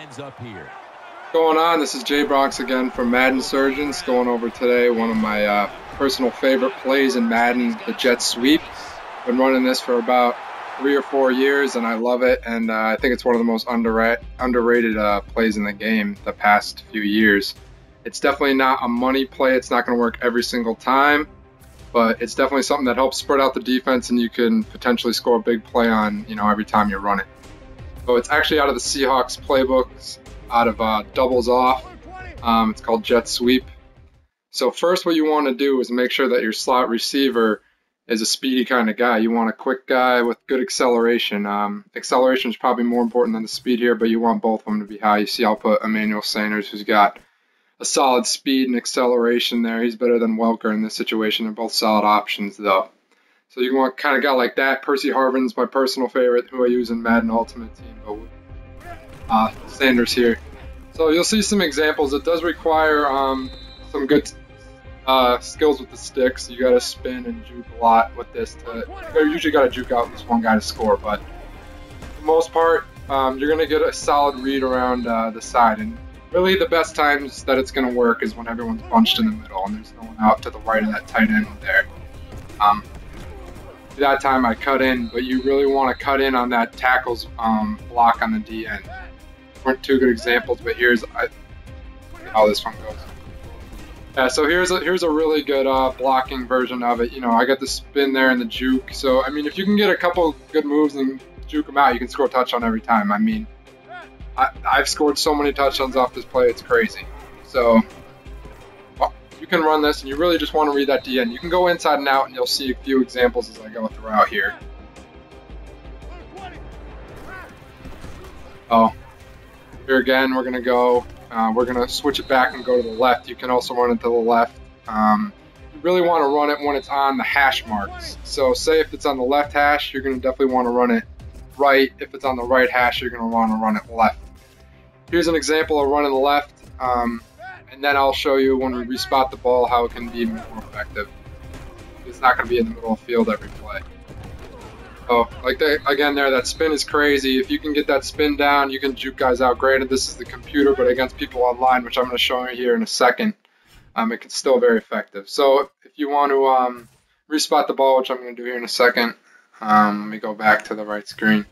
lines up here. Going on? This is Jay Bronx again from Madden Surgeons, going over today one of my personal favorite plays in Madden, the jet sweep. Been running this for about 3 or 4 years and I love it, and I think it's one of the most underrated plays in the game the past few years. It's definitely not a money play. It's not going to work every single time, but it's definitely something that helps spread out the defense and you can potentially score a big play on, every time you run it. So it's actually out of the Seahawks playbooks, out of doubles off. It's called jet sweep. So first what you want to do is make sure that your slot receiver is a speedy kind of guy. You want a quick guy with good acceleration. Acceleration is probably more important than the speed here, but you want both of them to be high. You see I'll put Emmanuel Sanders, who's got a solid speed and acceleration there. He's better than Welker in this situation. They're both solid options though. So you want kind of guy like that. Percy Harvin's my personal favorite, who I use in Madden Ultimate Team, but Sanders here. So you'll see some examples. It does require some good skills with the sticks. You got to spin and juke a lot with this. You usually got to juke out this one guy to score, but for the most part, you're going to get a solid read around the side. And really the best times that it's going to work is when everyone's bunched in the middle and there's no one out to the right of that tight end there. That time I cut in, but you really want to cut in on that tackle's block on the D end. Weren't two good examples, but here's how this one goes. Yeah, so here's a really good blocking version of it. I got the spin there and the juke. So I mean, if you can get a couple good moves and juke them out, you can score a touchdown every time. I mean, I've scored so many touchdowns off this play, it's crazy. So you can run this, and you really just want to read that D end. You can go inside and out, and you'll see a few examples as I go throughout here. Here again, we're gonna switch it back and go to the left. You can also run it to the left. You really want to run it when it's on the hash marks. So say if it's on the left hash, you're gonna definitely want to run it right. If it's on the right hash, you're gonna want to run it left. Here's an example of running the left. And then I'll show you when we respot the ball how it can be more effective. It's not going to be in the middle of the field every play. So, like again there, that spin is crazy. If you can get that spin down, you can juke guys out. Granted, this is the computer, but against people online, which I'm going to show you here in a second, it can still very effective. So if you want to respot the ball, which I'm going to do here in a second, let me go back to the right screen.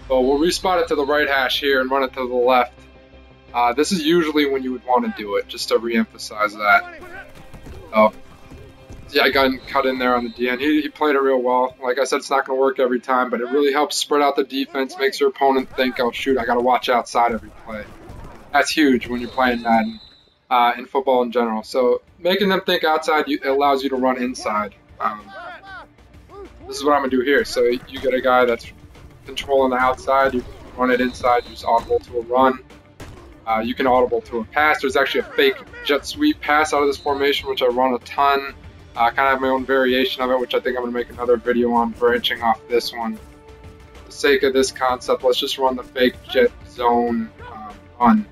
So we'll respot it to the right hash here and run it to the left. This is usually when you would want to do it, just to re-emphasize that. Yeah, I got cut in there on the D end. He played it real well. Like I said, it's not going to work every time, but it really helps spread out the defense, makes your opponent think, oh shoot, I got to watch outside every play. That's huge when you're playing Madden, in football in general. So making them think outside, it allows you to run inside. This is what I'm going to do here. So you get a guy that's controlling the outside, you run it inside, you just audible to a run. You can audible to a pass. There's actually a fake jet sweep pass out of this formation, which I run a ton. I kind of have my own variation of it, which I think I'm going to make another video on, branching off this one. For the sake of this concept, let's just run the fake jet zone run.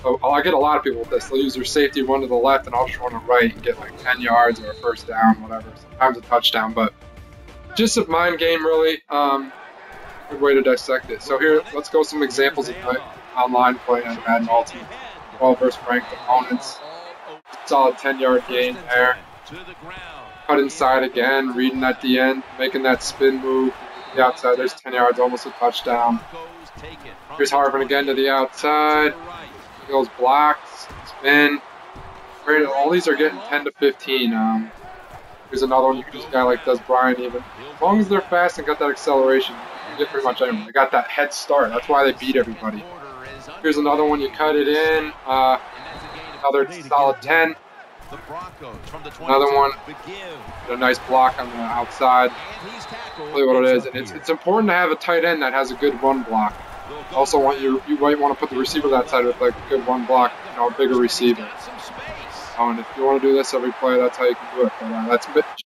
So I'll get a lot of people with this. They'll use their safety run to the left, and I'll just run it right and get like 10 yards or a first down, whatever. Sometimes a touchdown, but just a mind game, really. Good way to dissect it. So here, let's go some examples of online play on Madden Ultimate. 12 versus ranked opponents. Solid 10-yard gain there. Cut inside again, reading at the end, making that spin move. The outside, there's 10 yards, almost a touchdown. Here's Harvin again to the outside. He goes blocks, spin. Great. All these are getting 10 to 15. Here's another one. You can just guy like does Brian even. As long as they're fast and got that acceleration, you can get pretty much anyone. They got that head start. That's why they beat everybody. Here's another one. You cut it in. Another solid 10. Another one. A nice block on the outside. Really what it is. And it's important to have a tight end that has a good run block. Also you might want to put the receiver that side with like a good run block, a bigger receiver. And if you want to do this every play, that's how you can do it. But that's